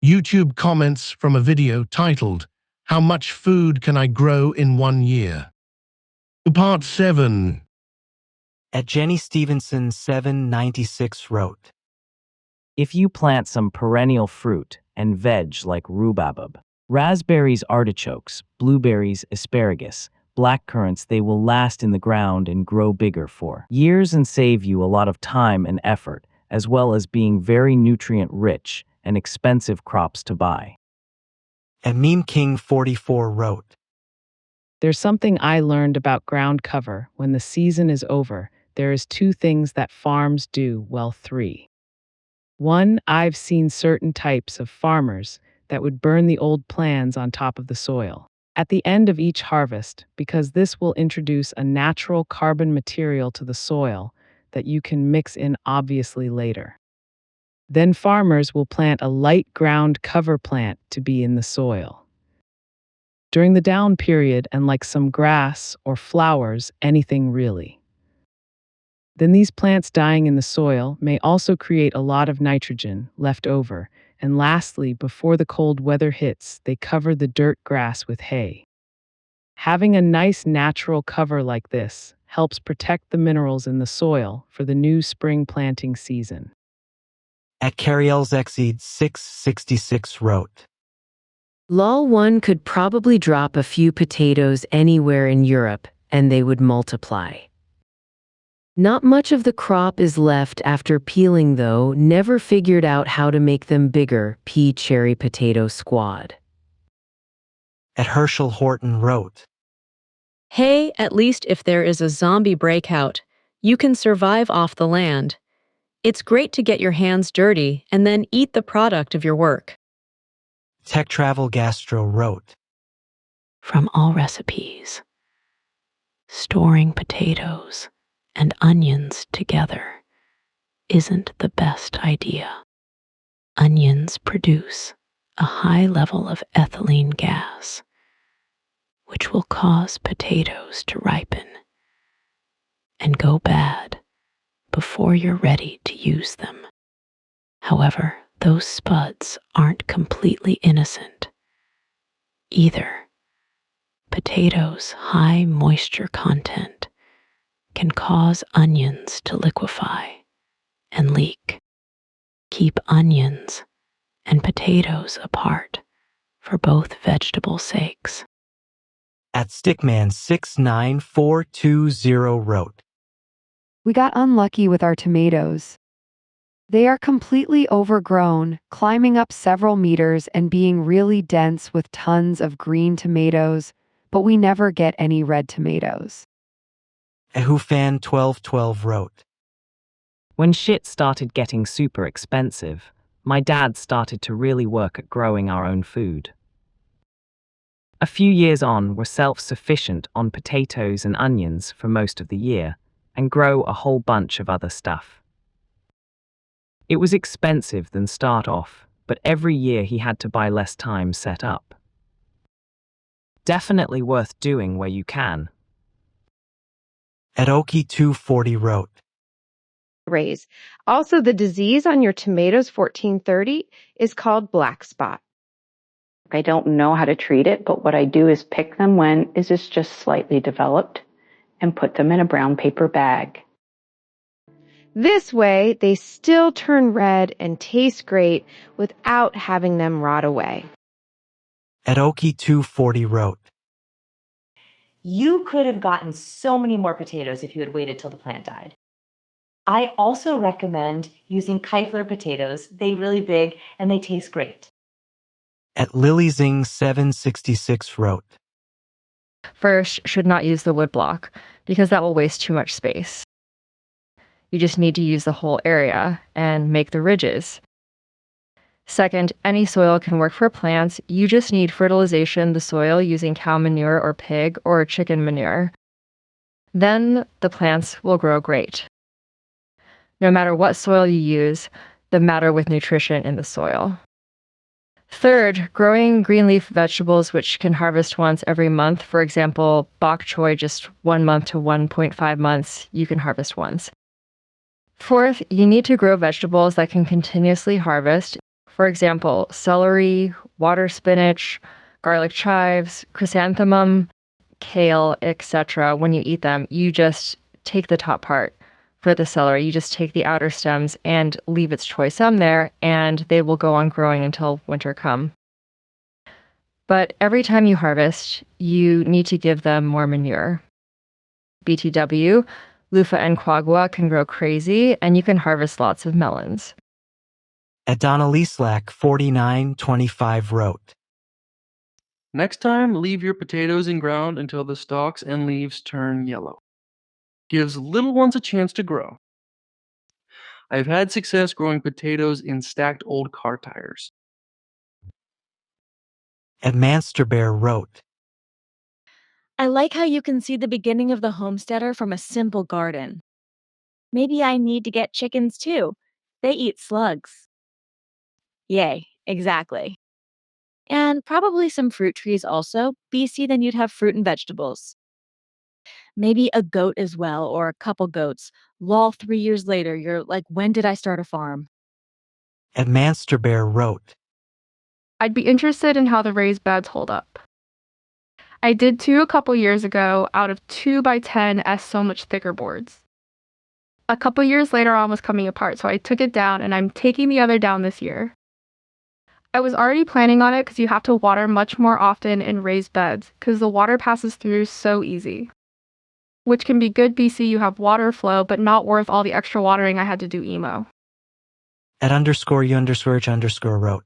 YouTube comments from a video titled, "How much food can I grow in 1 year?" Part 7. At Jenny Stevenson 796 wrote, If you plant some perennial fruit and veg like rhubarb, raspberries, artichokes, blueberries, asparagus, blackcurrants, they will last in the ground and grow bigger for years and save you a lot of time and effort, as well as being very nutrient-rich and expensive crops to buy. At Meme King 44 wrote, There's something I learned about ground cover. When the season is over, there is 2 things that farms do, well, 3. 1, I've seen certain types of farmers that would burn the old plants on top of the soil at the end of each harvest, because this will introduce a natural carbon material to the soil that you can mix in obviously later. Then farmers will plant a light ground cover plant to be in the soil during the down period, and like some grass or flowers, anything really. Then these plants dying in the soil may also create a lot of nitrogen left over, and lastly, before the cold weather hits, they cover the dirt grass with hay. Having a nice natural cover like this helps protect the minerals in the soil for the new spring planting season. At Cariel's Exceed 666 wrote, Lol, one could probably drop a few potatoes anywhere in Europe and they would multiply. Not much of the crop is left after peeling though, never figured out how to make them bigger. P. Cherry Potato Squad. At Herschel Horton wrote, Hey, at least if there is a zombie breakout, you can survive off the land. It's great to get your hands dirty and then eat the product of your work. Tech Travel Gastro wrote, From all recipes, storing potatoes and onions together isn't the best idea. Onions produce a high level of ethylene gas, which will cause potatoes to ripen and go bad before you're ready to use them. However, those spuds aren't completely innocent either. Potatoes' high moisture content can cause onions to liquefy and leak. Keep onions and potatoes apart for both vegetable sakes. At Stickman 69420 wrote, We got unlucky with our tomatoes. They are completely overgrown, climbing up several meters and being really dense with tons of green tomatoes, but we never get any red tomatoes. Ehufan 1212 wrote, When shit started getting super expensive, my dad started to really work at growing our own food. A few years on, we're self-sufficient on potatoes and onions for most of the year, and grow a whole bunch of other stuff. It was expensive than start off, but every year he had to buy less time set up. Definitely worth doing where you can. At Oki 240 wrote, Raise. Also, the disease on your tomatoes 1430 is called black spot. I don't know how to treat it, but what I do is pick them when it's just slightly developed and put them in a brown paper bag. This way, they still turn red and taste great without having them rot away. At Oki 240 wrote, You could have gotten so many more potatoes if you had waited till the plant died. I also recommend using Keifler potatoes. They're really big and they taste great. At Lilyzing 766 wrote, First, should not use the wood block because that will waste too much space. You just need to use the whole area and make the ridges. Second, any soil can work for plants. You just need fertilization the soil using cow manure or pig or chicken manure. Then the plants will grow great. No matter what soil you use, the matter with nutrition in the soil. Third, growing green leaf vegetables which can harvest once every month. For example, bok choy, just 1 month to 1.5 months, you can harvest once. Fourth, you need to grow vegetables that can continuously harvest. For example, celery, water spinach, garlic chives, chrysanthemum, kale, etc. When you eat them, you just take the top part. For the celery, you just take the outer stems and leave its choice stem there, and they will go on growing until winter come. But every time you harvest, you need to give them more manure. BTW, Lufa and Quagua can grow crazy, and you can harvest lots of melons. Adonalislac 4925 wrote, Next time, leave your potatoes in ground until the stalks and leaves turn yellow. Gives little ones a chance to grow. I've had success growing potatoes in stacked old car tires. Edmansterbear wrote, I like how you can see the beginning of the homesteader from a simple garden. Maybe I need to get chickens too. They eat slugs. Yay, exactly. And probably some fruit trees also. BC, then you'd have fruit and vegetables. Maybe a goat as well, or a couple goats. Lol, 3 years later, you're like, when did I start a farm? Edmansterbear wrote, I'd be interested in how the raised beds hold up. I did 2 a couple years ago out of 2x10 S so much thicker boards. A couple years later on was coming apart, so I took it down and I'm taking the other down this year. I was already planning on it because you have to water much more often in raised beds because the water passes through so easy. Which can be good BC you have water flow, but not worth all the extra watering I had to do emo. @_you_h_ wrote,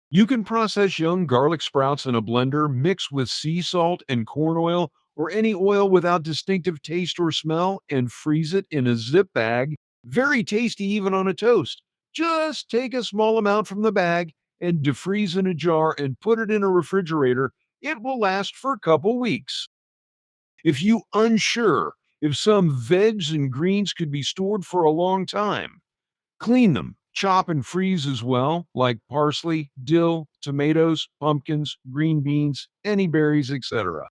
You can process young garlic sprouts in a blender, mix with sea salt and corn oil or any oil without distinctive taste or smell, and freeze it in a zip bag. Very tasty even on a toast. Just take a small amount from the bag and defreeze in a jar and put it in a refrigerator. It will last for a couple weeks. If you unsure if some veggies and greens could be stored for a long time, clean them, chop and freeze as well, like parsley, dill, tomatoes, pumpkins, green beans, any berries, etc.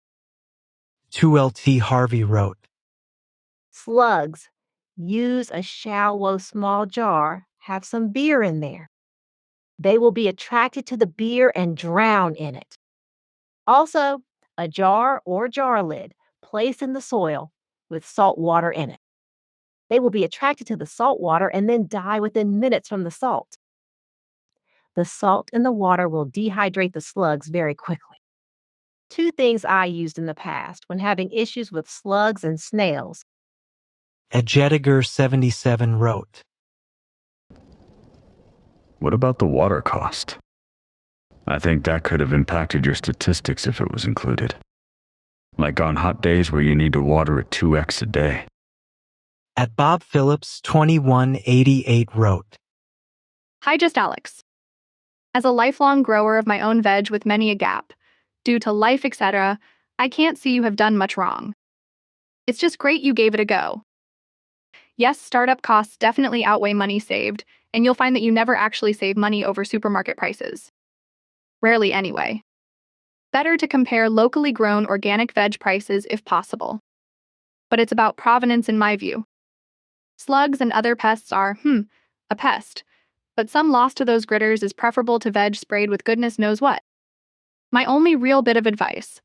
2LT Harvey wrote, Slugs. Use a shallow small jar, have some beer in there. They will be attracted to the beer and drown in it. Also, a jar or jar lid placed in the soil with salt water in it. They will be attracted to the salt water and then die within minutes from the salt. The salt in the water will dehydrate the slugs very quickly. 2 things I used in the past when having issues with slugs and snails. Jediger77 wrote, What about the water cost? I think that could have impacted your statistics if it was included. Like on hot days where you need to water it 2x a day. Bob Phillips 2188 wrote, Hi, just Alex. As a lifelong grower of my own veg with many a gap, due to life, etc., I can't see you have done much wrong. It's just great you gave it a go. Yes, startup costs definitely outweigh money saved, and you'll find that you never actually save money over supermarket prices. Rarely anyway. Better to compare locally grown organic veg prices if possible. But it's about provenance in my view. Slugs and other pests are, a pest, but some loss to those gritters is preferable to veg sprayed with goodness knows what. My only real bit of advice.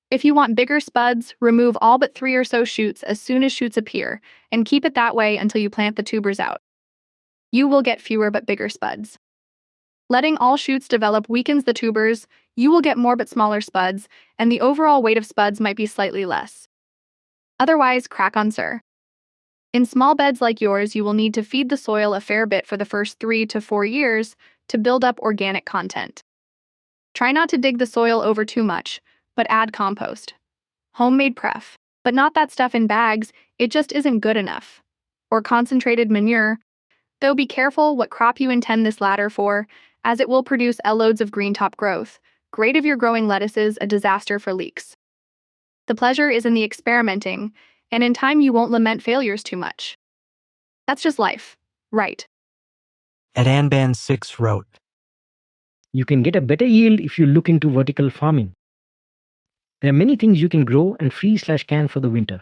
If you want bigger spuds, remove all but 3 or so shoots as soon as shoots appear, and keep it that way until you plant the tubers out. You will get fewer but bigger spuds. Letting all shoots develop weakens the tubers, you will get more but smaller spuds, and the overall weight of spuds might be slightly less. Otherwise, crack on, sir. In small beds like yours, you will need to feed the soil a fair bit for the first 3 to 4 years to build up organic content. Try not to dig the soil over too much, but add compost. Homemade pref, but not that stuff in bags, it just isn't good enough. Or concentrated manure, though be careful what crop you intend this latter for, as it will produce loads of green top growth, great if you're growing lettuces, a disaster for leeks. The pleasure is in the experimenting, and in time you won't lament failures too much. That's just life, right? Anban6 wrote, You can get a better yield if you look into vertical farming. There are many things you can grow and freeze/can for the winter.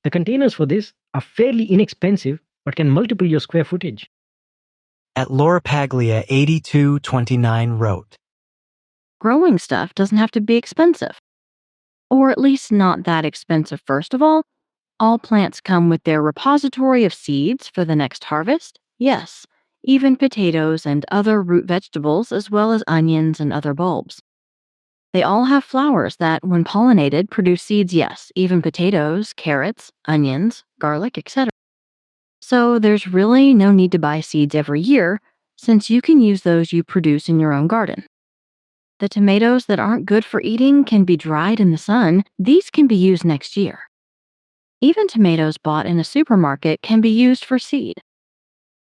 The containers for this are fairly inexpensive but can multiple your square footage. At Laura Paglia 8229 wrote, Growing stuff doesn't have to be expensive. Or at least not that expensive, first of all plants come with their repository of seeds for the next harvest. Yes, even potatoes and other root vegetables, as well as onions and other bulbs. They all have flowers that, when pollinated, produce seeds. Yes, even potatoes, carrots, onions, garlic, etc. So there's really no need to buy seeds every year, since you can use those you produce in your own garden. The tomatoes that aren't good for eating can be dried in the sun. These can be used next year. Even tomatoes bought in a supermarket can be used for seed.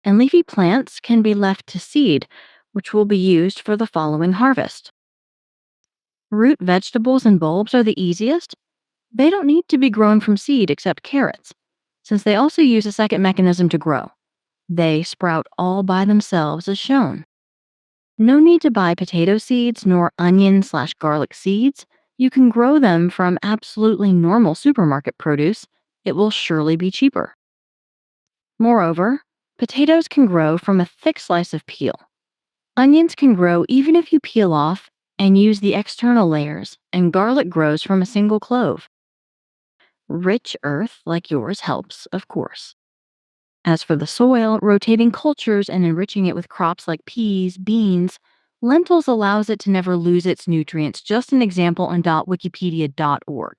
And leafy plants can be left to seed, which will be used for the following harvest. Root vegetables and bulbs are the easiest. They don't need to be grown from seed except carrots, since they also use a second mechanism to grow. They sprout all by themselves as shown. No need to buy potato seeds nor onion/garlic seeds. You can grow them from absolutely normal supermarket produce. It will surely be cheaper. Moreover, potatoes can grow from a thick slice of peel. Onions can grow even if you peel off and use the external layers, and garlic grows from a single clove. Rich earth like yours helps, of course. As for the soil, rotating cultures and enriching it with crops like peas, beans, lentils allows it to never lose its nutrients. Just an example on .wikipedia.org.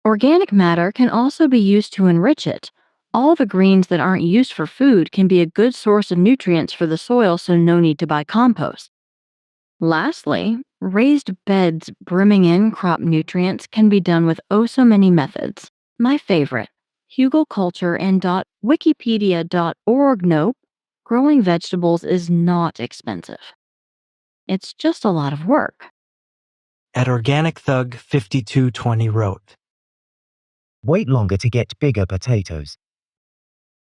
Organic matter can also be used to enrich it. All the greens that aren't used for food can be a good source of nutrients for the soil, so no need to buy compost. Lastly, raised beds brimming in crop nutrients can be done with oh so many methods. My favorite, hugelkultur and .wikipedia.org. Nope, growing vegetables is not expensive. It's just a lot of work. At Organic Thug 5220 wrote, Wait longer to get bigger potatoes.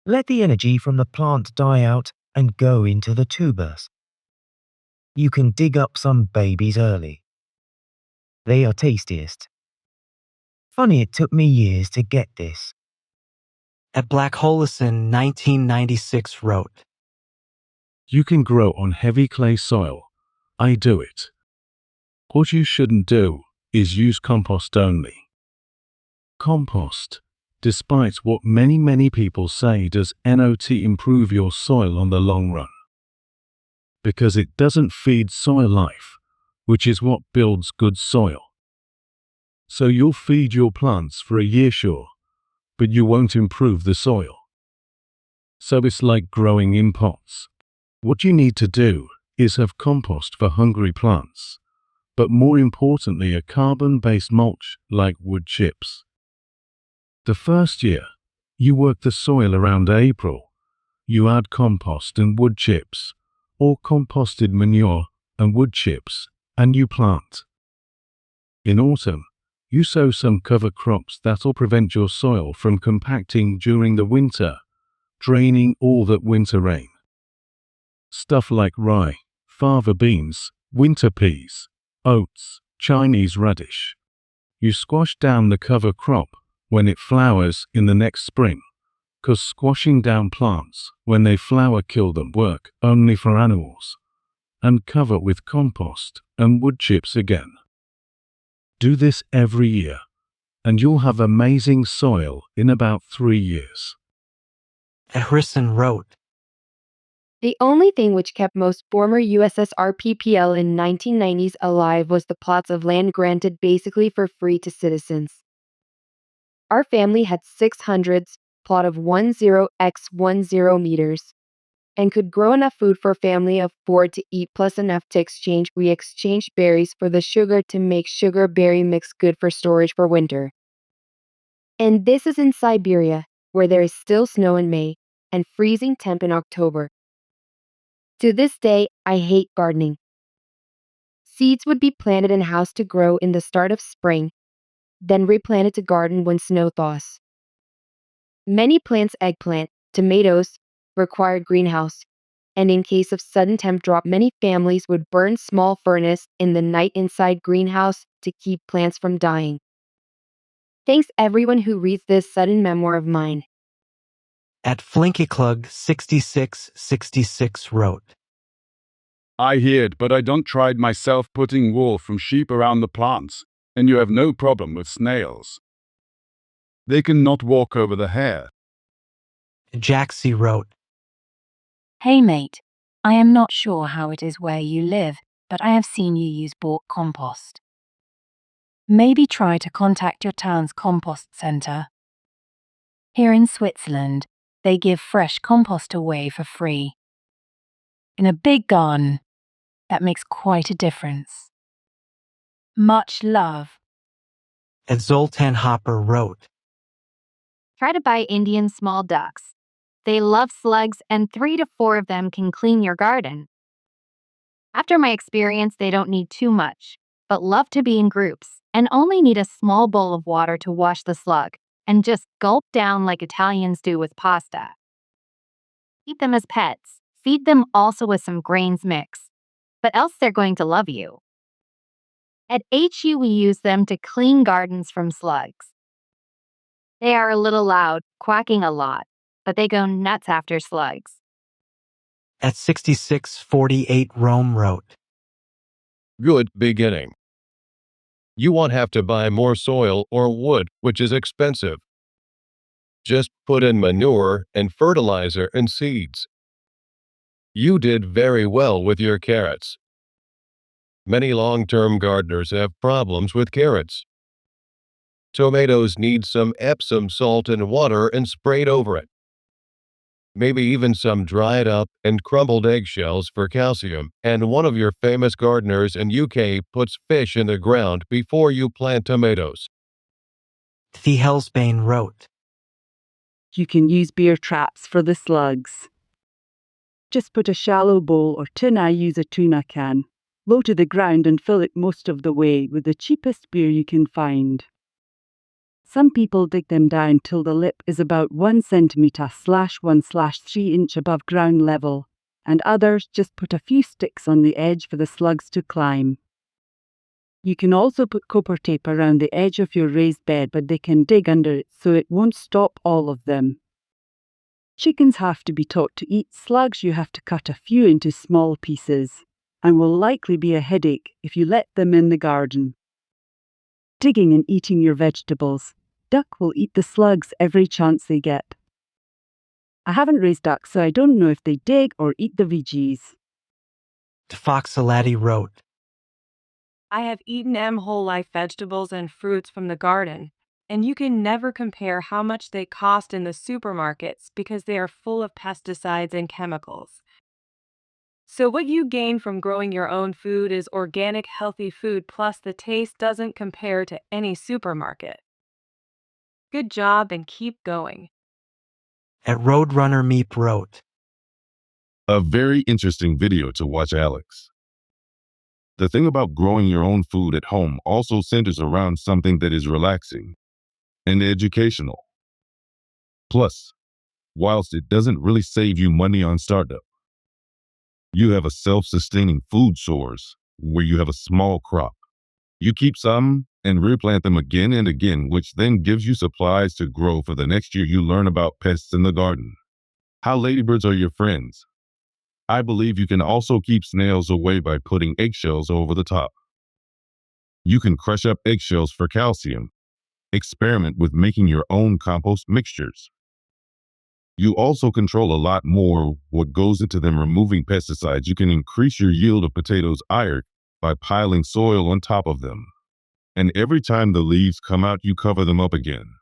Let the energy from the plant die out and go into the tubers. You can dig up some babies early. They are tastiest. Funny it took me years to get this. At Black Holison 1996 wrote, You can grow on heavy clay soil. I do it. What you shouldn't do is use compost only. Compost, despite what many people say, does not improve your soil on the long run. Because it doesn't feed soil life, which is what builds good soil. So you'll feed your plants for a year, sure, but you won't improve the soil. So it's like growing in pots. What you need to do is have compost for hungry plants, but more importantly a carbon-based mulch like wood chips. The first year, you work the soil around April. You add compost and wood chips, or composted manure and wood chips, and you plant. In autumn, you sow some cover crops that'll prevent your soil from compacting during the winter, draining all that winter rain. Stuff like rye, fava beans, winter peas, oats, Chinese radish. You squash down the cover crop when it flowers in the next spring, 'cause squashing down plants when they flower kill them. Work only for animals. And cover with compost and wood chips again. Do this every year, and you'll have amazing soil in about 3 years. At Harrison wrote, The only thing which kept most former USSR PPL in 1990s alive was the plots of land granted basically for free to citizens. Our family had 600s, plot of 10x10 meters, and could grow enough food for a family of 4 to eat plus enough to exchange. We exchanged berries for the sugar to make sugar berry mix good for storage for winter. And this is in Siberia, where there is still snow in May and freezing temp in October. To this day, I hate gardening. Seeds would be planted in house to grow in the start of spring, then replanted to garden when snow thaws. Many plants, eggplant, tomatoes, required greenhouse, and in case of sudden temp drop, many families would burn small furnace in the night inside greenhouse to keep plants from dying. Thanks everyone who reads this sudden memoir of mine. At Flinkyclug 6666 wrote, I heard, but I don't tried myself putting wool from sheep around the plants, and you have no problem with snails. They cannot walk over the hair. Jaxie wrote, Hey mate, I am not sure how it is where you live, but I have seen you use bought compost. Maybe try to contact your town's compost centre. Here in Switzerland, they give fresh compost away for free. In a big garden, that makes quite a difference. Much love. and Zoltan Hopper wrote, Try to buy Indian small ducks. They love slugs, and 3 to 4 of them can clean your garden. After my experience, they don't need too much, but love to be in groups and only need a small bowl of water to wash the slug and just gulp down like Italians do with pasta. Keep them as pets. Feed them also with some grains mix, but else they're going to love you. At HU, we use them to clean gardens from slugs. They are a little loud, quacking a lot, but they go nuts after slugs. At 6648 Rome wrote, Good beginning. You won't have to buy more soil or wood, which is expensive. Just put in manure and fertilizer and seeds. You did very well with your carrots. Many long-term gardeners have problems with carrots. Tomatoes need some Epsom salt and water and sprayed over it. Maybe even some dried up and crumbled eggshells for calcium, and one of your famous gardeners in UK puts fish in the ground before you plant tomatoes. The Hellsbane wrote, You can use beer traps for the slugs. Just put a shallow bowl or tin I use a tuna can, low to the ground and fill it most of the way with the cheapest beer you can find. Some people dig them down till the lip is about 1 centimetre / 1/3 inch above ground level, and others just put a few sticks on the edge for the slugs to climb. You can also put copper tape around the edge of your raised bed, but they can dig under it so it won't stop all of them. Chickens have to be taught to eat slugs. You have to cut a few into small pieces, and will likely be a headache if you let them in the garden. Digging and eating your vegetables. Duck will eat the slugs every chance they get. I haven't raised ducks, so I don't know if they dig or eat the veggies. Foxalati wrote, I have eaten whole life vegetables and fruits from the garden, and you can never compare how much they cost in the supermarkets because they are full of pesticides and chemicals. So what you gain from growing your own food is organic, healthy food, plus the taste doesn't compare to any supermarket. Good job and keep going. At Roadrunner Meep wrote, A very interesting video to watch, Alex. The thing about growing your own food at home also centers around something that is relaxing and educational. Plus, whilst it doesn't really save you money on startup, you have a self-sustaining food source where you have a small crop. You keep some and replant them again and again, which then gives you supplies to grow for the next year. You learn about pests in the garden, how ladybirds are your friends. I believe you can also keep snails away by putting eggshells over the top. You can crush up eggshells for calcium. Experiment with making your own compost mixtures. You also control a lot more what goes into them. Removing pesticides, you can increase your yield of potatoes iron by piling soil on top of them. And every time the leaves come out, you cover them up again,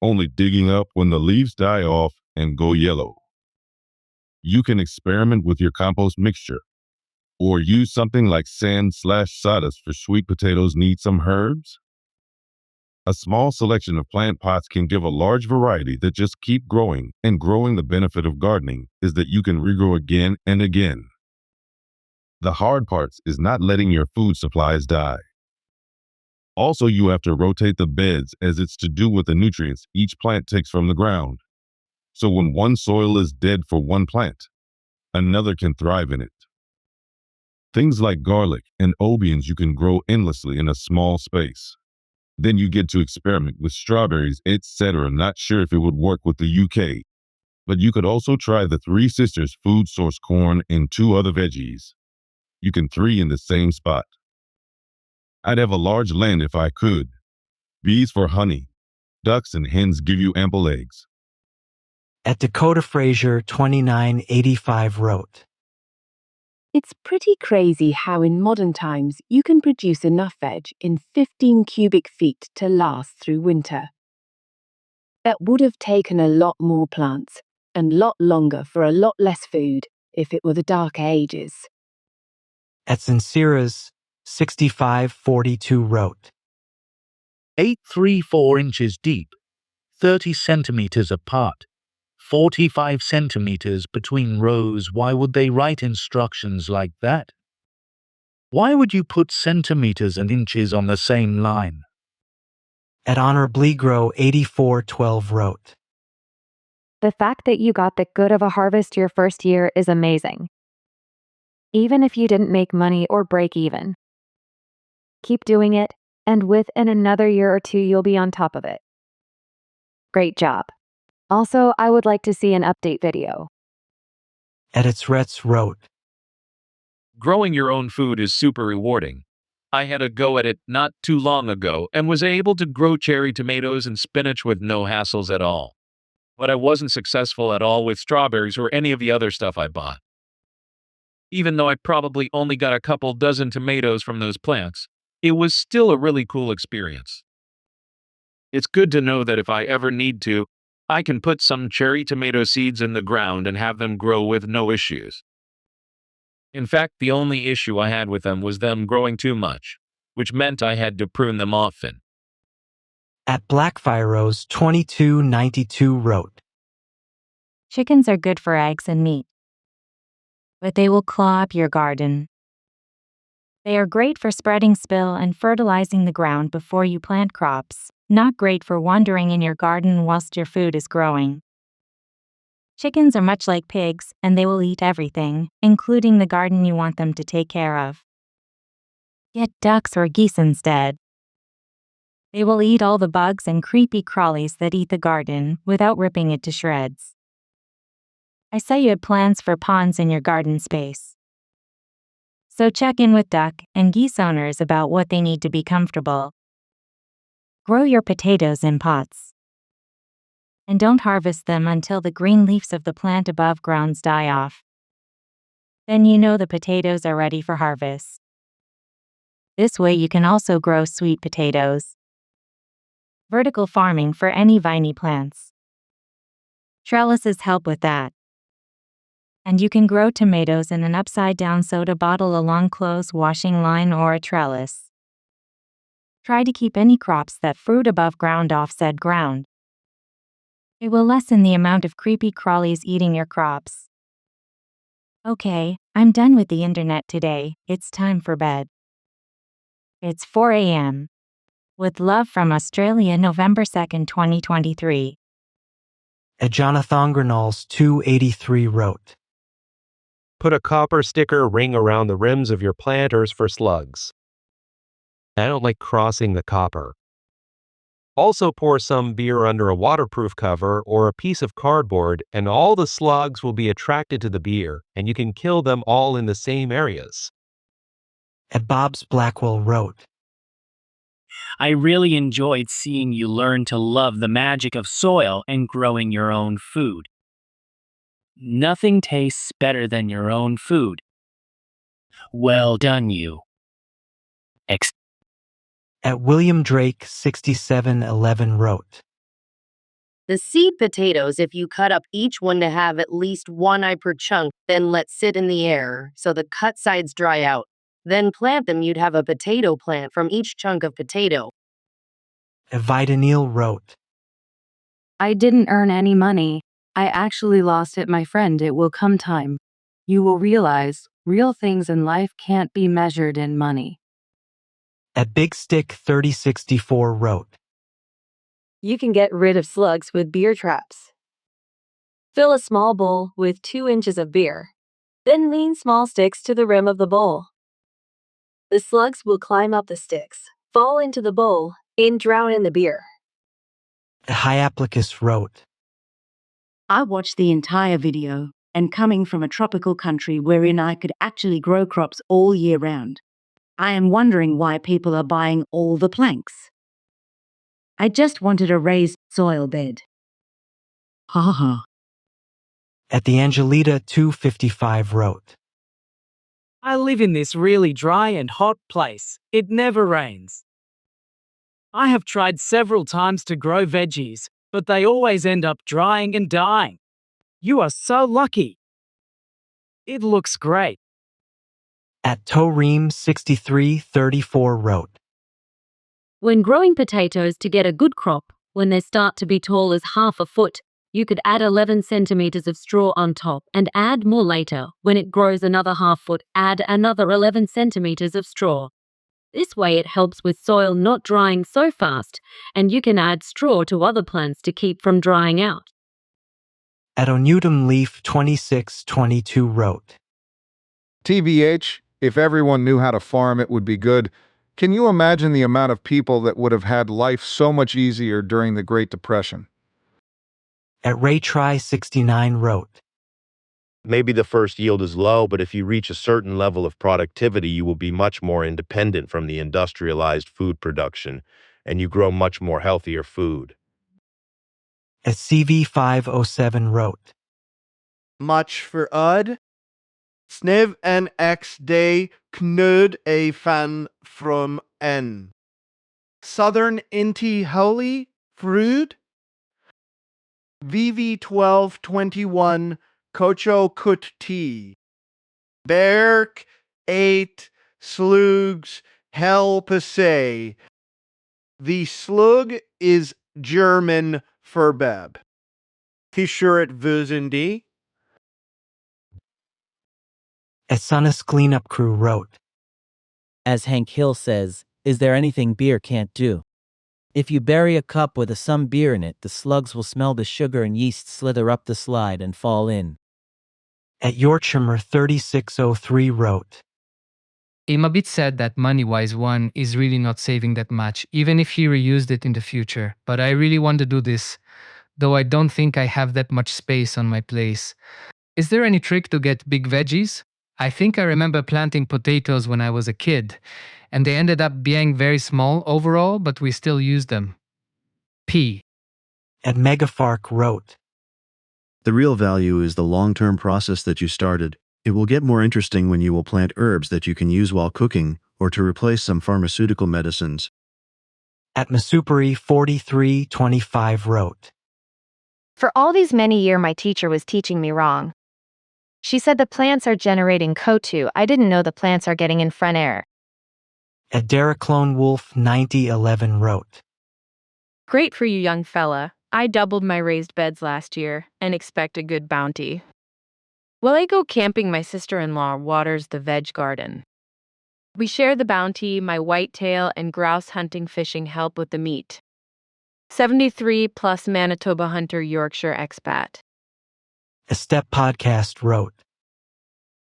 only digging up when the leaves die off and go yellow. You can experiment with your compost mixture, or use something like sand/sawdust for sweet potatoes. Need some herbs? A small selection of plant pots can give a large variety that just keep growing and growing. The benefit of gardening is that you can regrow again and again. The hard part is not letting your food supplies die. Also, you have to rotate the beds, as it's to do with the nutrients each plant takes from the ground. So when one soil is dead for one plant, another can thrive in it. Things like garlic and aubergines you can grow endlessly in a small space. Then you get to experiment with strawberries, etc. Not sure if it would work with the UK, But you could also try the Three Sisters food source corn and 2 other veggies. You can 3 in the same spot. I'd have a large land if I could. Bees for honey. Ducks and hens give you ample eggs. At Dakota Fraser 2985 wrote, It's pretty crazy how in modern times you can produce enough veg in 15 cubic feet to last through winter. That would have taken a lot more plants and lot longer for a lot less food if it were the Dark Ages. At Sincera's 6542 wrote, 834 inches deep, 30 centimeters apart, 45 centimeters between rows. Why would they write instructions like that? Why would you put centimeters and inches on the same line? At Honorably Grow 8412 wrote, The fact that you got that good of a harvest your first year is amazing. Even if you didn't make money or break even. Keep doing it, and within another year or 2 you'll be on top of it. Great job. Also, I would like to see an update video. At Its Rets wrote, Growing your own food is super rewarding. I had a go at it not too long ago and was able to grow cherry tomatoes and spinach with no hassles at all. But I wasn't successful at all with strawberries or any of the other stuff I bought. Even though I probably only got a couple dozen tomatoes from those plants, it was still a really cool experience. It's good to know that if I ever need to, I can put some cherry tomato seeds in the ground and have them grow with no issues. In fact, the only issue I had with them was them growing too much, which meant I had to prune them often. At Blackfire Rose 2292 wrote, Chickens are good for eggs and meat, but they will claw up your garden. They are great for spreading spill and fertilizing the ground before you plant crops, not great for wandering in your garden whilst your food is growing. Chickens are much like pigs, and they will eat everything, including the garden you want them to take care of. Get ducks or geese instead. They will eat all the bugs and creepy crawlies that eat the garden without ripping it to shreds. I saw you had plans for ponds in your garden space. So check in with duck and geese owners about what they need to be comfortable. Grow your potatoes in pots. And don't harvest them until the green leaves of the plant above grounds die off. Then you know the potatoes are ready for harvest. This way you can also grow sweet potatoes. Vertical farming for any viney plants. Trellises help with that. And you can grow tomatoes in an upside-down soda bottle along clothes washing line or a trellis. Try to keep any crops that fruit above ground off said ground. It will lessen the amount of creepy crawlies eating your crops. Okay, I'm done with the internet today. It's time for bed. It's 4 a.m. With love from Australia, November 2nd, 2023. At Jonathan Granals 283 wrote, Put a copper sticker ring around the rims of your planters for slugs. I don't like crossing the copper. Also pour some beer under a waterproof cover or a piece of cardboard, and all the slugs will be attracted to the beer, and you can kill them all in the same areas. At Bob's Blackwell wrote, I really enjoyed seeing you learn to love the magic of soil and growing your own food. Nothing tastes better than your own food. Well done, you. At William Drake 6711 wrote, The seed potatoes, if you cut up each one to have at least 1 eye per chunk, then let sit in the air so the cut sides dry out. Then plant them, you'd have a potato plant from each chunk of potato. At Vida Neal wrote, I didn't earn any money. I actually lost it, my friend. It will come time. You will realize real things in life can't be measured in money. At Big Stick 3064 wrote, You can get rid of slugs with beer traps. Fill a small bowl with 2 inches of beer. Then lean small sticks to the rim of the bowl. The slugs will climb up the sticks, fall into the bowl, and drown in the beer. At Hyaplicus wrote, I watched the entire video, and coming from a tropical country wherein I could actually grow crops all year round, I am wondering why people are buying all the planks. I just wanted a raised soil bed. Ha ha. At the Angelita 255 wrote, I live in this really dry and hot place. It never rains. I have tried several times to grow veggies, but they always end up drying and dying. You are so lucky. It looks great. At Toreem 6334 wrote, When growing potatoes to get a good crop, when they start to be tall as half a foot, you could add 11 centimeters of straw on top and add more later. When it grows another half foot, add another 11 centimeters of straw. This way it helps with soil not drying so fast, and you can add straw to other plants to keep from drying out. At Onudum Leaf 2622 wrote, TBH, if everyone knew how to farm, it would be good. Can you imagine the amount of people that would have had life so much easier during the Great Depression? At RayTry69 wrote, Maybe the first yield is low, but if you reach a certain level of productivity, you will be much more independent from the industrialized food production, and you grow much more healthier food. At CV507 wrote, Much for Ud. Sniv en X day knud a fan from N. Southern Inti Holy Fruit. VV1221 Kocho Kut T. Berk 8 Slugs Helpese. The slug is German for beb. T-shirt Vuzendi. At Sunnis Cleanup Crew wrote, As Hank Hill says, is there anything beer can't do? If you bury a cup with some beer in it, the slugs will smell the sugar and yeast slither up the slide and fall in. At Yorkshiremer 3603 wrote, I'm a bit sad that money-wise one is really not saving that much, even if he reused it in the future, but I really want to do this, though I don't think I have that much space on my place. Is there any trick to get big veggies? I think I remember planting potatoes when I was a kid, and they ended up being very small overall, but we still used them. P. At Megafark wrote, The real value is the long-term process that you started. It will get more interesting when you will plant herbs that you can use while cooking or to replace some pharmaceutical medicines. At Masupari 4325 wrote, For all these many years my teacher was teaching me wrong. She said the plants are generating CO2. I didn't know the plants are getting in front air. At Derek Clone Wolf 9011 wrote, Great for you, young fella. I doubled my raised beds last year and expect a good bounty. While I go camping, my sister-in-law waters the veg garden. We share the bounty. My whitetail and grouse hunting fishing help with the meat. 73 plus Manitoba hunter Yorkshire expat. A Step Podcast wrote,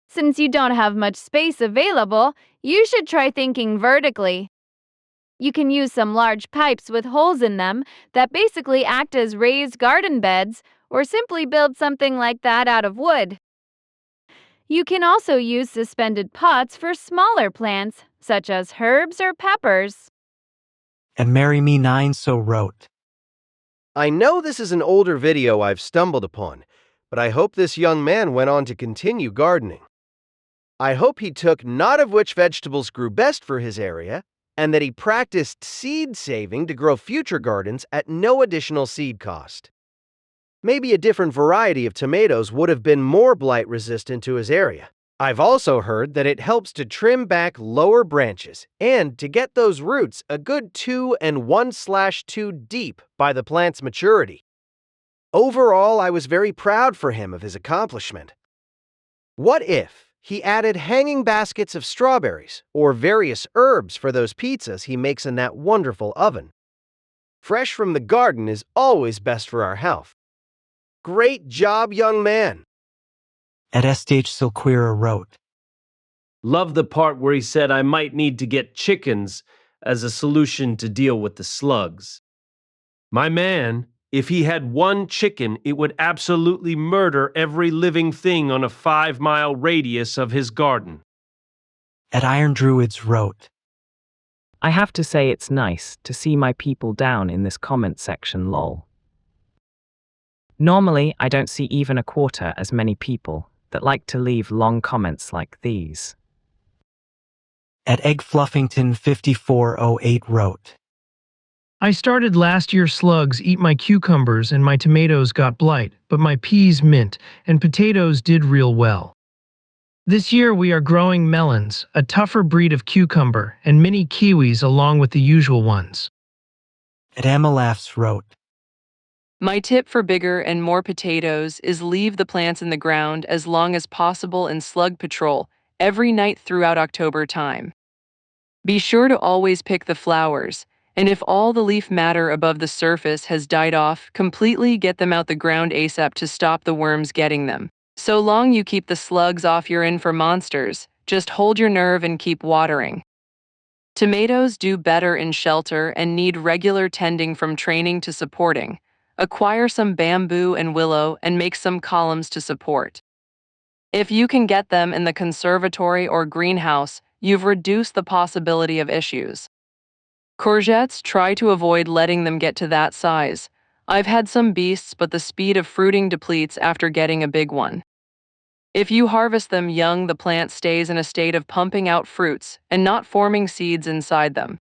Since you don't have much space available, you should try thinking vertically. You can use some large pipes with holes in them that basically act as raised garden beds, or simply build something like that out of wood. You can also use suspended pots for smaller plants, such as herbs or peppers. And Marry Me 9 So wrote, I know this is an older video I've stumbled upon, but I hope this young man went on to continue gardening. I hope he took note of which vegetables grew best for his area, and that he practiced seed saving to grow future gardens at no additional seed cost. Maybe a different variety of tomatoes would have been more blight resistant to his area. I've also heard that it helps to trim back lower branches and to get those roots a good 2 and 1/2 deep by the plant's maturity. Overall, I was very proud for him of his accomplishment. What if he added hanging baskets of strawberries or various herbs for those pizzas he makes in that wonderful oven? Fresh from the garden is always best for our health. Great job, young man. At STH Silquira wrote, Love the part where he said I might need to get chickens as a solution to deal with the slugs. My man, If he had one chicken, it would absolutely murder every living thing on a 5-mile radius of his garden. At Iron Druids wrote, I have to say it's nice to see my people down in this comment section lol. Normally, I don't see even a quarter as many people that like to leave long comments like these. At Egg Fluffington 5408 wrote, I started last year slugs eat my cucumbers and my tomatoes got blight, but my peas mint and potatoes did real well. This year we are growing melons, a tougher breed of cucumber, and mini kiwis along with the usual ones. At Emma Laughs wrote, My tip for bigger and more potatoes is leave the plants in the ground as long as possible in slug patrol every night throughout October time. Be sure to always pick the flowers, and if all the leaf matter above the surface has died off, completely get them out the ground ASAP to stop the worms getting them. So long you keep the slugs off, you're in for monsters. Just hold your nerve and keep watering. Tomatoes do better in shelter and need regular tending from training to supporting. Acquire some bamboo and willow and make some columns to support. If you can get them in the conservatory or greenhouse, you've reduced the possibility of issues. Courgettes, try to avoid letting them get to that size. I've had some beasts, but the speed of fruiting depletes after getting a big one. If you harvest them young, the plant stays in a state of pumping out fruits and not forming seeds inside them.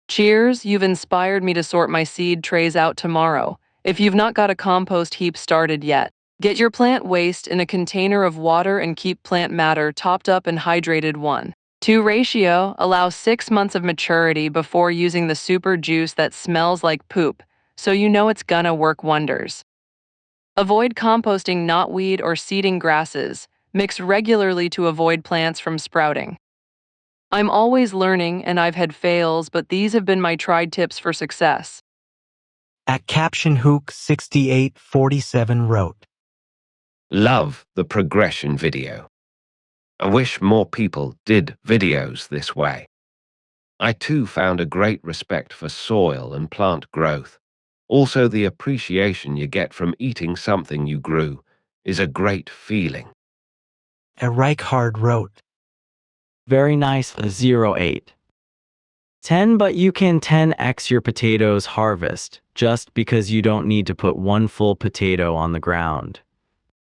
Cheers, you've inspired me to sort my seed trays out tomorrow. If you've not got a compost heap started yet, get your plant waste in a container of water and keep plant matter topped up and hydrated 1:2 ratio. Allow 6 months of maturity before using the super juice that smells like poop, so you know it's gonna work wonders. Avoid composting knotweed or seeding grasses. Mix regularly to avoid plants from sprouting. I'm always learning and I've had fails, but these have been my tried tips for success. At Caption Hook 6847 wrote, Love the progression video. I wish more people did videos this way. I too found a great respect for soil and plant growth. Also, the appreciation you get from eating something you grew is a great feeling. At Reichhard wrote, Very nice 08. 10 but you can 10x your potatoes harvest, just because you don't need to put one full potato on the ground.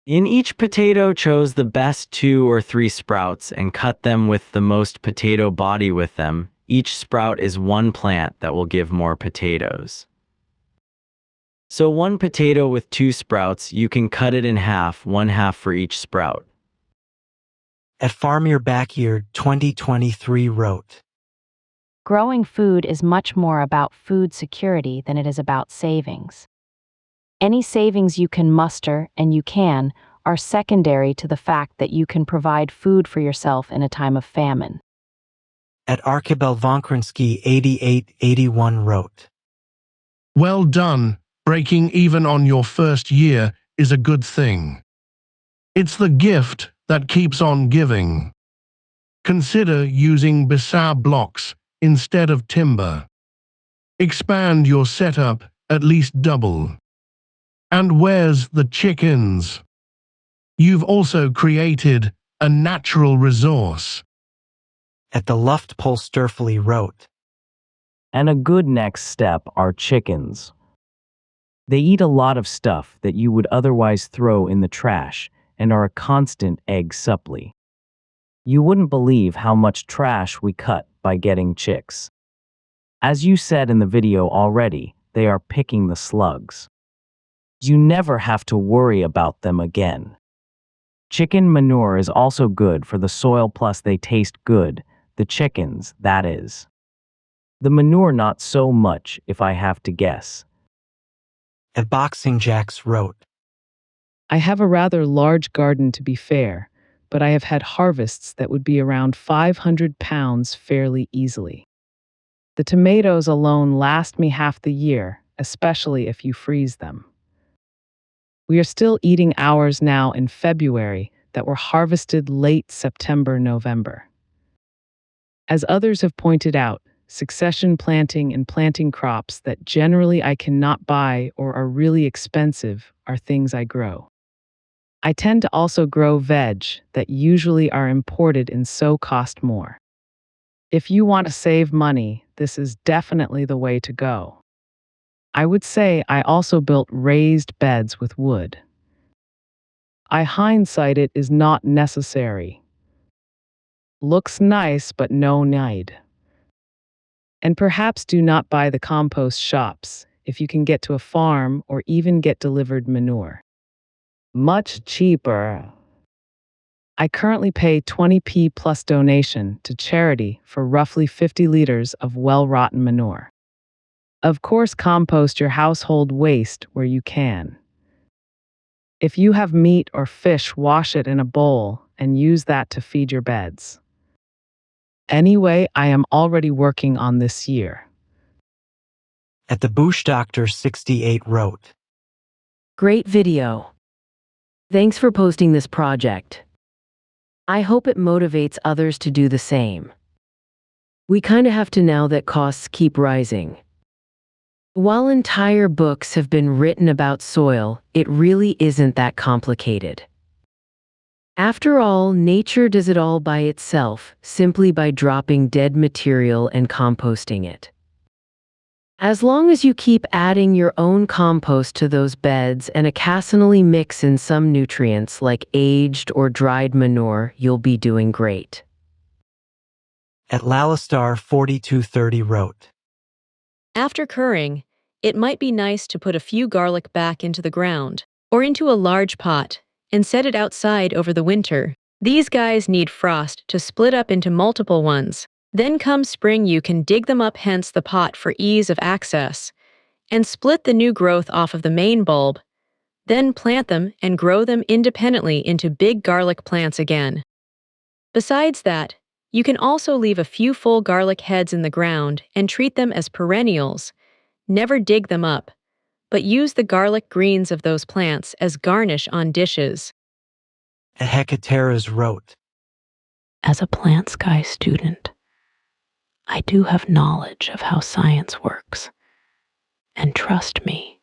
In each potato chose the best 2 or 3 sprouts and cut them with the most potato body with them. Each sprout is one plant that will give more potatoes. So one potato with 2 sprouts, you can cut it in half, 1/2 for each sprout. At Farm Your Backyard 2023 wrote, Growing food is much more about food security than it is about savings. Any savings you can muster, and you can, are secondary to the fact that you can provide food for yourself in a time of famine. At Arkabel Vonkrinsky 8881 wrote, Well done, breaking even on your first year is a good thing. It's the gift that keeps on giving. Consider using Bissau blocks instead of timber. Expand your setup at least double. And where's the chickens? You've also created a natural resource. At the Luftpolsterfully wrote, And a good next step are chickens. They eat a lot of stuff that you would otherwise throw in the trash and are a constant egg supply. You wouldn't believe how much trash we cut by getting chicks. As you said in the video already, they are picking the slugs. You never have to worry about them again. Chicken manure is also good for the soil, plus they taste good, the chickens, that is. The manure not so much, if I have to guess. At Boxing Jacks wrote, I have a rather large garden to be fair, but I have had harvests that would be around 500 pounds fairly easily. The tomatoes alone last me half the year, especially if you freeze them. We are still eating ours now in February that were harvested late September, November. As others have pointed out, succession planting and planting crops that generally I cannot buy or are really expensive are things I grow. I tend to also grow veg that usually are imported and so cost more. If you want to save money, this is definitely the way to go. I would say I also built raised beds with wood. I hindsight it is not necessary. Looks nice, but no need. And perhaps do not buy the compost shops if you can get to a farm or even get delivered manure. Much cheaper. I currently pay 20p plus donation to charity for roughly 50 liters of well-rotten manure. Of course, compost your household waste where you can. If you have meat or fish, wash it in a bowl and use that to feed your beds. Anyway, I am already working on this year. At the Bush Doctor 68 wrote, Great video. Thanks for posting this project. I hope it motivates others to do the same. We kind of have to now that costs keep rising. While entire books have been written about soil, it really isn't that complicated. After all, nature does it all by itself, simply by dropping dead material and composting it. As long as you keep adding your own compost to those beds and occasionally mix in some nutrients like aged or dried manure, you'll be doing great. At Lalistar 4230 wrote, After curing, it might be nice to put a few garlic back into the ground, or into a large pot, and set it outside over the winter. These guys need frost to split up into multiple ones. Then come spring you can dig them up hence the pot for ease of access, and split the new growth off of the main bulb, then plant them and grow them independently into big garlic plants again. Besides that, you can also leave a few full garlic heads in the ground and treat them as perennials. Never dig them up, but use the garlic greens of those plants as garnish on dishes. At Hecateras wrote, As a plant sky student, I do have knowledge of how science works. And trust me,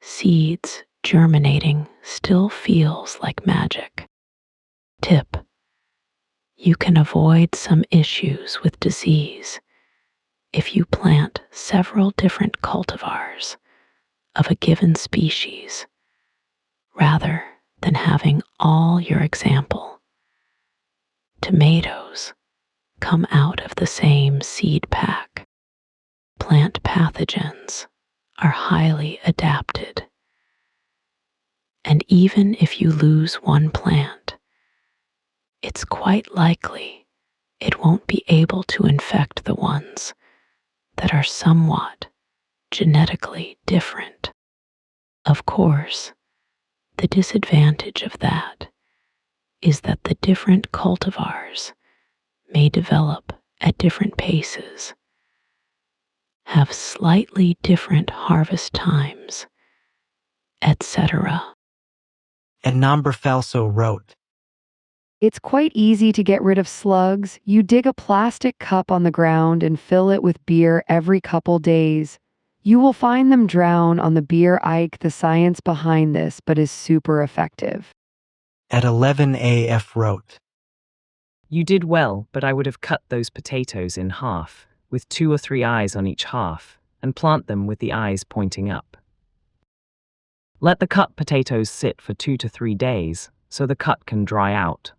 seeds germinating still feels like magic. Tip: you can avoid some issues with disease if you plant several different cultivars of a given species, rather than having all your example. Tomatoes come out of the same seed pack. Plant pathogens are highly adapted. And even if you lose one plant, it's quite likely it won't be able to infect the ones that are somewhat genetically different. Of course, the disadvantage of that is that the different cultivars may develop at different paces, have slightly different harvest times, etc. And Nomberfelso wrote, It's quite easy to get rid of slugs. You dig a plastic cup on the ground and fill it with beer every couple days. You will find them drown on the beer. The science behind this, but is super effective. At 11AF wrote, You did well, but I would have cut those potatoes in half, with 2 or 3 eyes on each half, and plant them with the eyes pointing up. Let the cut potatoes sit for 2 to 3 days, so the cut can dry out.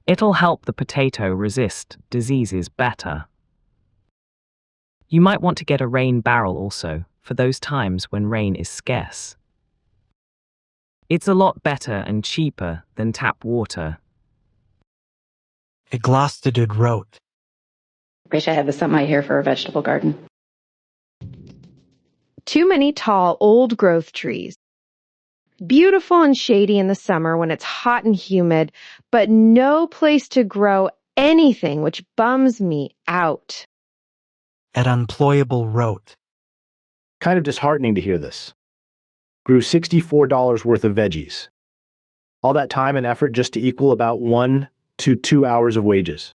It'll help the potato resist diseases better. You might want to get a rain barrel also, for those times when rain is scarce. It's a lot better and cheaper than tap water. Eglostidud wrote, Wish I had this at my hair for a vegetable garden. Too many tall, old-growth trees. Beautiful and shady in the summer when it's hot and humid, but no place to grow anything, which bums me out. At Unployable wrote, Kind of disheartening to hear this. Grew $64 worth of veggies. All that time and effort just to equal about 1 to 2 hours of wages.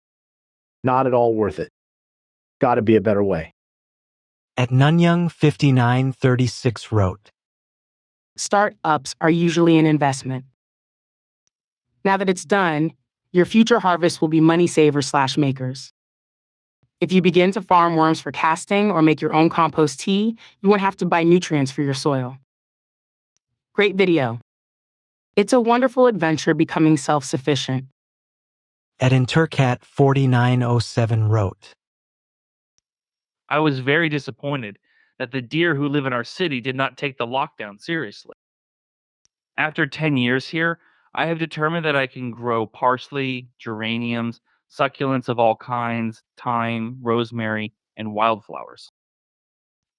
Not at all worth it. Gotta be a better way. At Nunyang 5936 wrote, Startups are usually an investment. Now that it's done, your future harvest will be money savers/makers. If you begin to farm worms for casting or make your own compost tea, you won't have to buy nutrients for your soil. Great video. It's a wonderful adventure becoming self-sufficient. At Intercat 4907 wrote, I was very disappointed that the deer who live in our city did not take the lockdown seriously. After 10 years here, I have determined that I can grow parsley, geraniums, succulents of all kinds, thyme, rosemary, and wildflowers.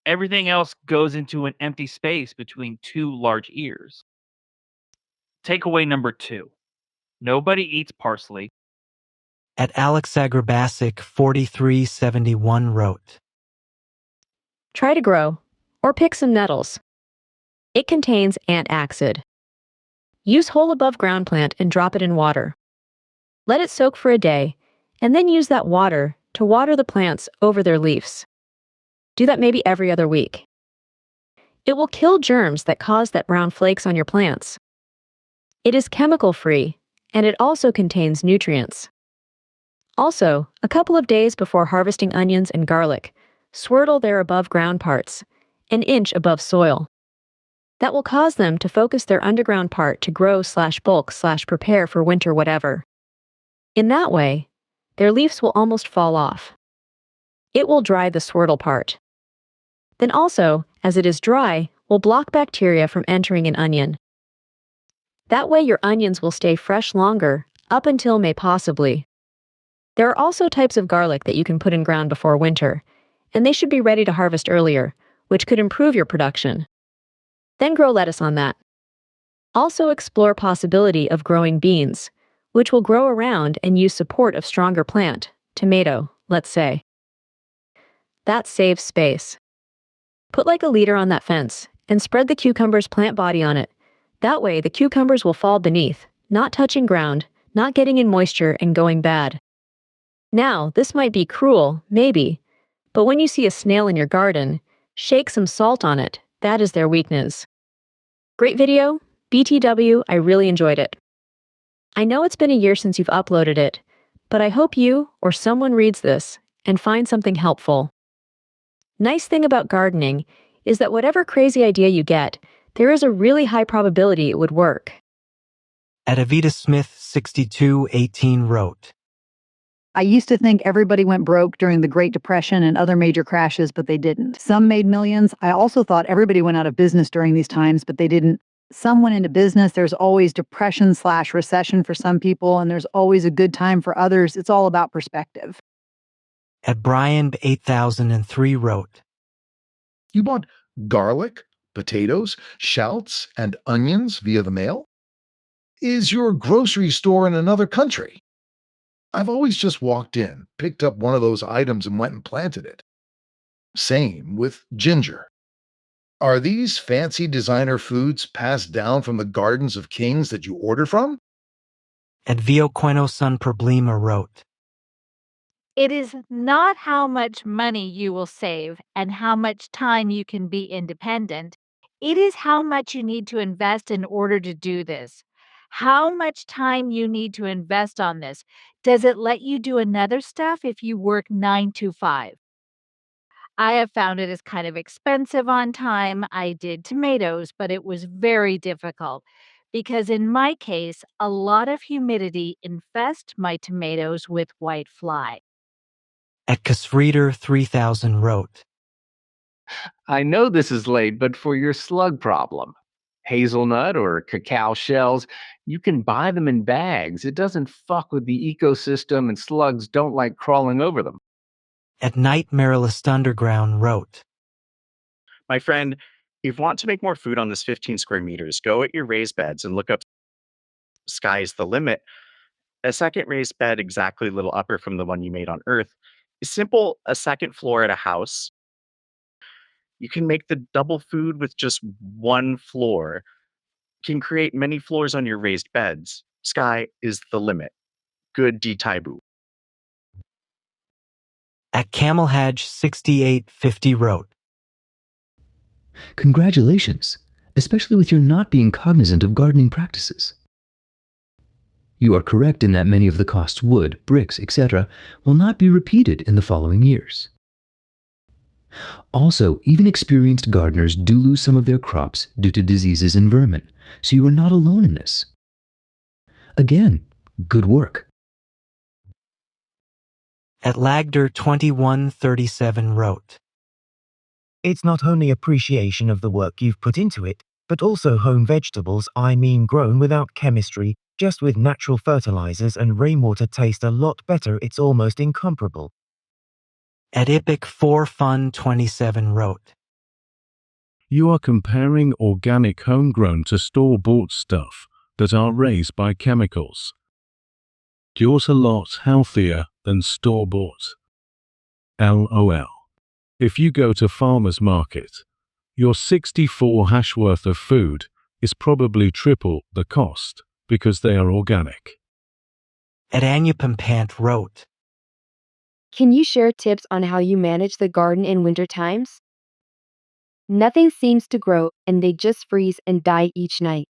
Everything else goes into an empty space between two large ears. Takeaway number 2. Nobody eats parsley. At Alex Agrabasic 4371 wrote, Try to grow, or pick some nettles. It contains antacid. Use whole above ground plant and drop it in water. Let it soak for a day, and then use that water to water the plants over their leaves. Do that maybe every other week. It will kill germs that cause that brown flakes on your plants. It is chemical-free, and it also contains nutrients. Also, a couple of days before harvesting onions and garlic, swirl their above-ground parts, an inch above soil. That will cause them to focus their underground part to grow/bulk/prepare for winter whatever. In that way, their leaves will almost fall off. It will dry the swirl part. Then also, as it is dry, will block bacteria from entering an onion. That way your onions will stay fresh longer, up until May possibly. There are also types of garlic that you can put in ground before winter, and they should be ready to harvest earlier, which could improve your production. Then grow lettuce on that. Also explore possibility of growing beans, which will grow around and use support of stronger plant, tomato, let's say. That saves space. Put like a liter on that fence, and spread the cucumber's plant body on it. That way the cucumbers will fall beneath, not touching ground, not getting in moisture and going bad. Now, this might be cruel, maybe, but when you see a snail in your garden, shake some salt on it. That is their weakness. Great video. BTW, I really enjoyed it. I know it's been a year since you've uploaded it, but I hope you or someone reads this and finds something helpful. Nice thing about gardening is that whatever crazy idea you get, there is a really high probability it would work. At Avita Smith 6218 wrote, I used to think everybody went broke during the Great Depression and other major crashes, but they didn't. Some made millions. I also thought everybody went out of business during these times, but they didn't. Some went into business. There's always depression/recession for some people, and there's always a good time for others. It's all about perspective. At Brian 8003 wrote, You bought garlic, potatoes, shallots, and onions via the mail? Is your grocery store in another country? I've always just walked in, picked up one of those items and went and planted it. Same with ginger. Are these fancy designer foods passed down from the gardens of kings that you order from? At Vioqueno Sun Problema wrote, It is not how much money you will save and how much time you can be independent. It is how much you need to invest in order to do this. How much time you need to invest on this. Does it let you do another stuff if you work 9 to 5? I have found it is kind of expensive on time. I did tomatoes, but it was very difficult because in my case, a lot of humidity infests my tomatoes with white fly. At Casreader 3000 wrote, I know this is late, but for your slug problem, hazelnut or cacao shells, you can buy them in bags. It doesn't fuck with the ecosystem and slugs don't like crawling over them. At Nightmarelist Underground wrote, My friend, if you want to make more food on this 15 square meters, go at your raised beds and look up Sky's the Limit. A second raised bed exactly a little upper from the one you made on Earth is simple, a second floor at a house. You can make the double food with just one floor. You can create many floors on your raised beds. Sky is the limit. Good D Taibu. At Camel Hedge 6850 wrote, Congratulations, especially with your not being cognizant of gardening practices. You are correct in that many of the costs wood, bricks, etc. will not be repeated in the following years. Also, even experienced gardeners do lose some of their crops due to diseases and vermin, so you are not alone in this. Again, good work. At Lagder 2137 wrote, It's not only appreciation of the work you've put into it, but also home vegetables, grown without chemistry, just with natural fertilizers and rainwater taste a lot better. It's almost incomparable. At Epic 4Fun27 wrote, You are comparing organic homegrown to store-bought stuff that are raised by chemicals. Yours a lot healthier than store-bought. LOL. If you go to farmer's market, your 64 hash worth of food is probably triple the cost because they are organic. At Anya Pimpant wrote, Can you share tips on how you manage the garden in winter times? Nothing seems to grow and they just freeze and die each night.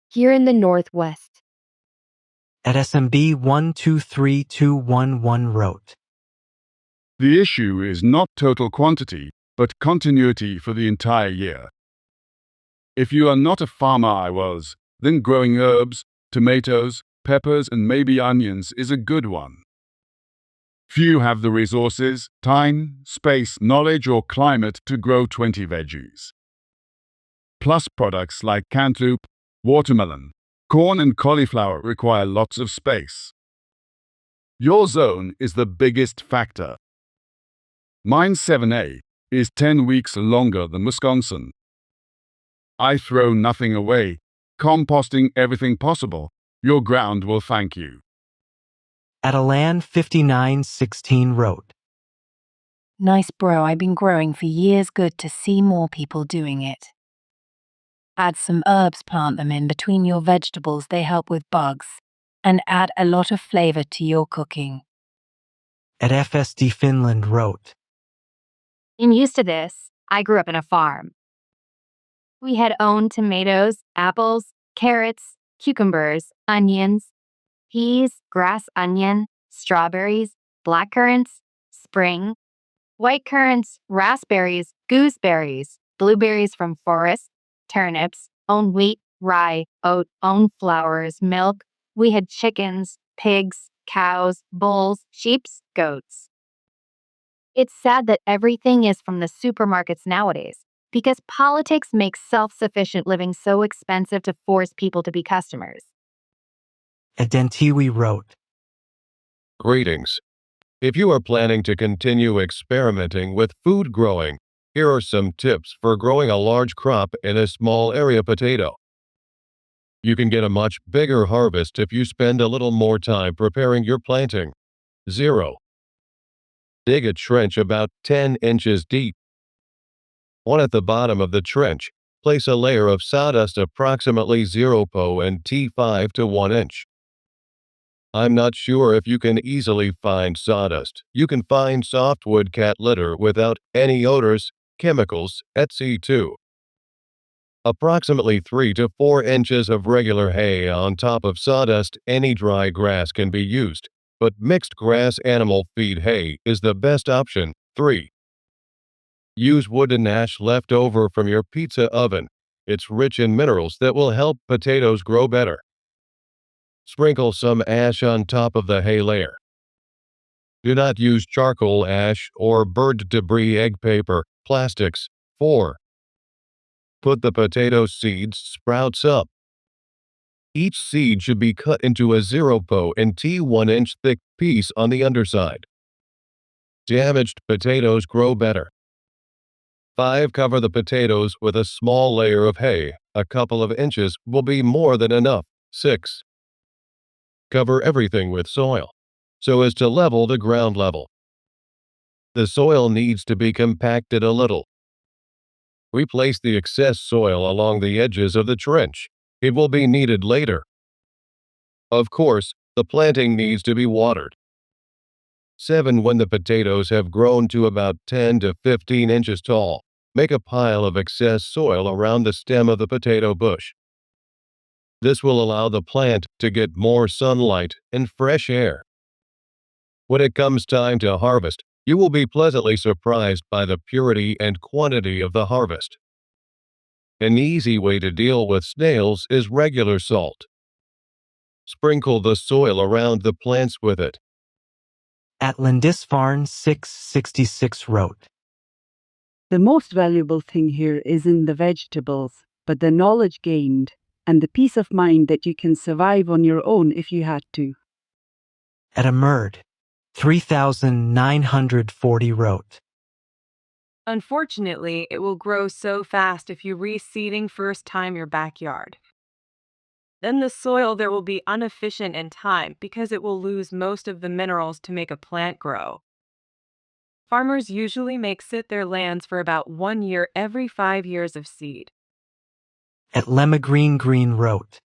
Here in the Northwest. At SMB 123211 wrote, The issue is not total quantity, but continuity for the entire year. If you are not a farmer then growing herbs, tomatoes, peppers and maybe onions is a good one. Few have the resources, time, space, knowledge or climate to grow 20 veggies. Plus products like cantaloupe, watermelon, corn and cauliflower require lots of space. Your zone is the biggest factor. Mine 7A is 10 weeks longer than Wisconsin. I throw nothing away, composting everything possible. Your ground will thank you. At Alan 5916 wrote, Nice bro, I've been growing for years. Good to see more people doing it. Add some herbs, plant them in between your vegetables, they help with bugs. And add a lot of flavor to your cooking. At FSD Finland wrote, I'm used to this. I grew up in a farm. We had owned tomatoes, apples, carrots, cucumbers, onions, peas, grass onion, strawberries, blackcurrants, spring, white currants, raspberries, gooseberries, blueberries from forests, turnips, owned wheat, rye, oat, owned flowers, milk. We had chickens, pigs, cows, bulls, sheep, goats. It's sad that everything is from the supermarkets nowadays, because politics makes self-sufficient living so expensive to force people to be customers. At Dentiwi wrote, Greetings. If you are planning to continue experimenting with food growing, here are some tips for growing a large crop in a small area potato. You can get a much bigger harvest if you spend a little more time preparing your planting. 0. Dig a trench about 10 inches deep. 1 at the bottom of the trench, place a layer of sawdust approximately 0 po and T5 to 1 inch. I'm not sure if you can easily find sawdust. You can find softwood cat litter without any odors, chemicals, etc. Approximately 3 to 4 inches of regular hay on top of sawdust. Any dry grass can be used, but mixed grass animal feed hay is the best option. 3. Use wooden ash left over from your pizza oven. It's rich in minerals that will help potatoes grow better. Sprinkle some ash on top of the hay layer. Do not use charcoal ash or bird debris, egg paper, plastics. 4. Put the potato seeds sprouts up. Each seed should be cut into a 0 po and T 1 inch thick piece on the underside. Damaged potatoes grow better. 5. Cover the potatoes with a small layer of hay. A couple of inches will be more than enough. 6. Cover everything with soil, so as to level the ground level. The soil needs to be compacted a little. Replace the excess soil along the edges of the trench. It will be needed later. Of course, the planting needs to be watered. 7. When the potatoes have grown to about 10 to 15 inches tall, make a pile of excess soil around the stem of the potato bush. This will allow the plant to get more sunlight and fresh air. When it comes time to harvest, you will be pleasantly surprised by the purity and quantity of the harvest. An easy way to deal with snails is regular salt. Sprinkle the soil around the plants with it. At Lindisfarne 666 wrote, The most valuable thing here isn't the vegetables, but the knowledge gained and the peace of mind that you can survive on your own if you had to. At Amerd 3940 wrote, Unfortunately, it will grow so fast if you reseeding first time your backyard. Then the soil there will be inefficient in time because it will lose most of the minerals to make a plant grow. Farmers usually make sit their lands for about 1 year every 5 years of seed. At Lemagreen Green wrote,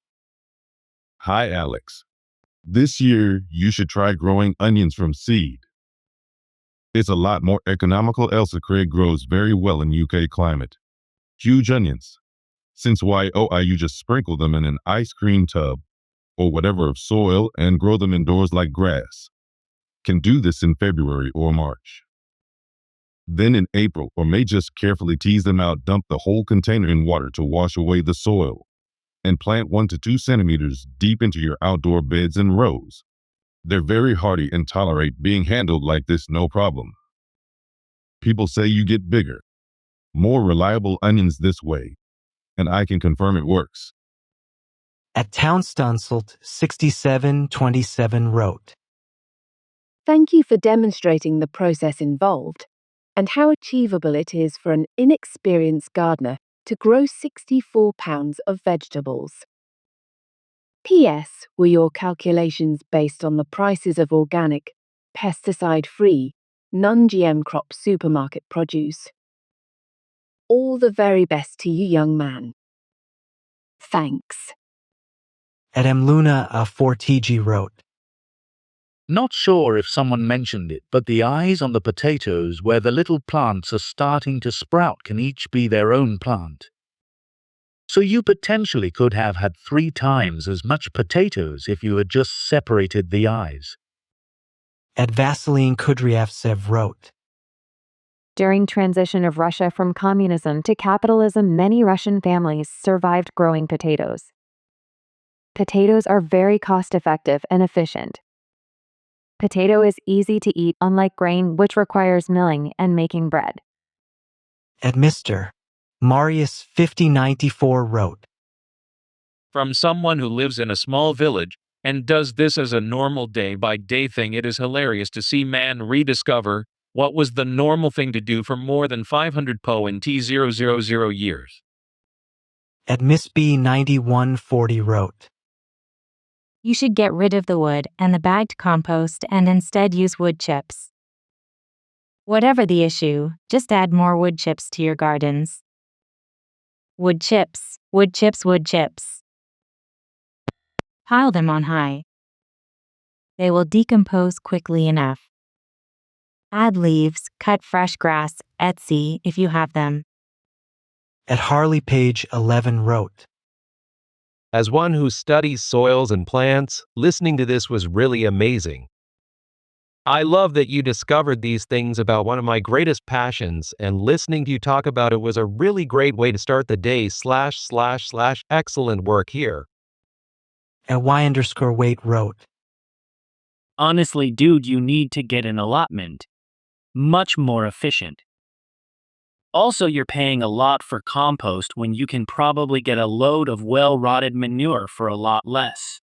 Hi, Alex. This year, you should try growing onions from seed. It's a lot more economical. Elsa Craig grows very well in UK climate. Huge onions. Since you just sprinkle them in an ice cream tub or whatever of soil and grow them indoors like grass. Can do this in February or March. Then in April or May, just carefully tease them out, dump the whole container in water to wash away the soil, and plant 1 to 2 centimeters deep into your outdoor beds in rows. They're very hardy and tolerate being handled like this no problem. People say you get bigger, more reliable onions this way, and I can confirm it works. At Townstanselt 6727 wrote, Thank you for demonstrating the process involved and how achievable it is for an inexperienced gardener to grow 64 pounds of vegetables. P.S. Were your calculations based on the prices of organic, pesticide-free, non-GM crop supermarket produce? All the very best to you, young man. Thanks. At Mluna Fortigi wrote, Not sure if someone mentioned it, but the eyes on the potatoes where the little plants are starting to sprout can each be their own plant. So you potentially could have had 3 times as much potatoes if you had just separated the eyes. At Vaseline Kudryavtsev wrote, During transition of Russia from communism to capitalism, many Russian families survived growing potatoes. Potatoes are very cost-effective and efficient. Potato is easy to eat, unlike grain, which requires milling and making bread. At Mr. Marius 5094 wrote, From someone who lives in a small village and does this as a normal day-by-day thing, it is hilarious to see man rediscover what was the normal thing to do for more than 500 po in T000 years. At Miss B 9140 wrote, You should get rid of the wood and the bagged compost and instead use wood chips. Whatever the issue, just add more wood chips to your gardens. Wood chips, wood chips, wood chips. Pile them on high. They will decompose quickly enough. Add leaves, cut fresh grass, etc. if you have them. At Harley Page 11 wrote, As one who studies soils and plants, listening to this was really amazing. I love that you discovered these things about one of my greatest passions, and listening to you talk about it was a really great way to start the day / excellent work here. At Y_Wait wrote, Honestly, dude, you need to get an allotment. Much more efficient. Also, you're paying a lot for compost when you can probably get a load of well-rotted manure for a lot less.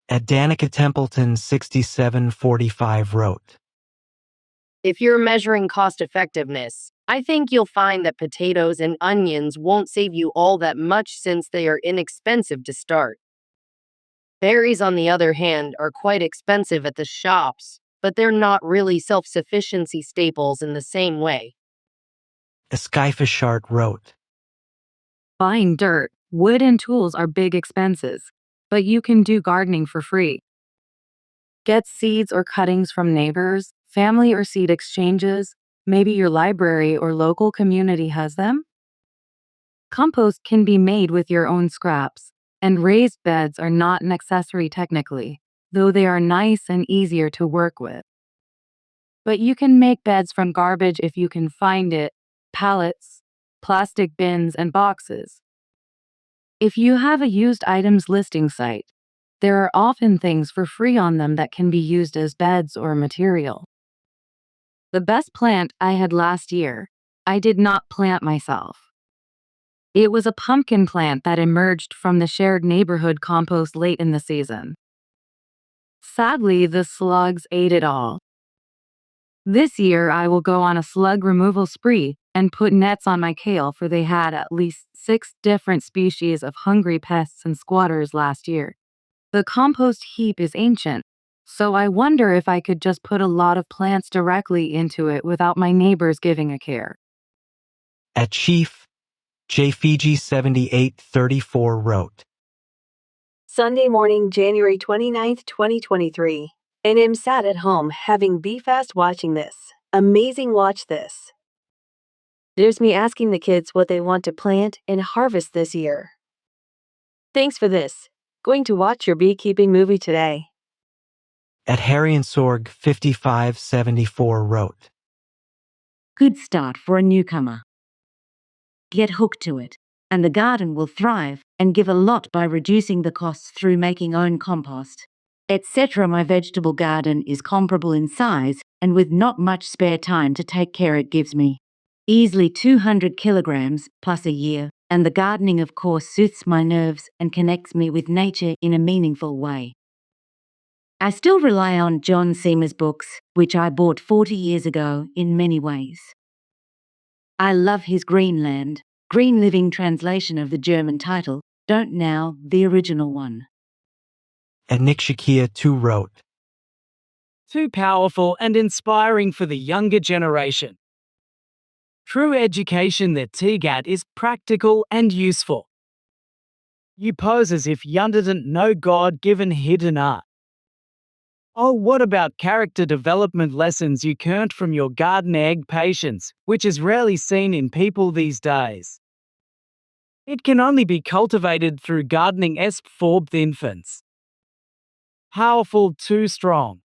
At Danica Templeton 6745 wrote, If you're measuring cost effectiveness, I think you'll find that potatoes and onions won't save you all that much since they are inexpensive to start. Berries, on the other hand, are quite expensive at the shops, but they're not really self-sufficiency staples in the same way. Skyfishart wrote, Buying dirt, wood, and tools are big expenses, but you can do gardening for free. Get seeds or cuttings from neighbors, family or seed exchanges. Maybe your library or local community has them. Compost can be made with your own scraps, and raised beds are not an accessory technically, though they are nice and easier to work with. But you can make beds from garbage if you can find it, pallets, plastic bins, and boxes. If you have a used items listing site, there are often things for free on them that can be used as beds or material. The best plant I had last year, I did not plant myself. It was a pumpkin plant that emerged from the shared neighborhood compost late in the season. Sadly, the slugs ate it all. This year, I will go on a slug removal spree and put nets on my kale, for they had at least 6 different species of hungry pests and squatters last year. The compost heap is ancient, so I wonder if I could just put a lot of plants directly into it without my neighbors giving a care. At Chief, JFiji 7834 wrote, Sunday morning, January 29th, 2023. And I'm sat at home having B-Fast watching this. Amazing watch this. There's me asking the kids what they want to plant and harvest this year. Thanks for this. Going to watch your beekeeping movie today. At Harry and Sorg 5574 wrote, Good start for a newcomer. Get hooked to it, and the garden will thrive and give a lot by reducing the costs through making own compost, etc. My vegetable garden is comparable in size, and with not much spare time to take care, it gives me easily 200 kilograms plus a year, and the gardening of course soothes my nerves and connects me with nature in a meaningful way. I still rely on John Seamer's books, which I bought 40 years ago, in many ways. I love his Greenland, Green Living translation of the German title, don't now the original one. At Nick Shakia 2 wrote, Too powerful and inspiring for the younger generation. True education that TGAT is practical and useful. You pose as if you didn't know God-given hidden art. Oh, what about character development lessons you learnt from your garden egg patience, which is rarely seen in people these days? It can only be cultivated through gardening for infants. Powerful, too strong.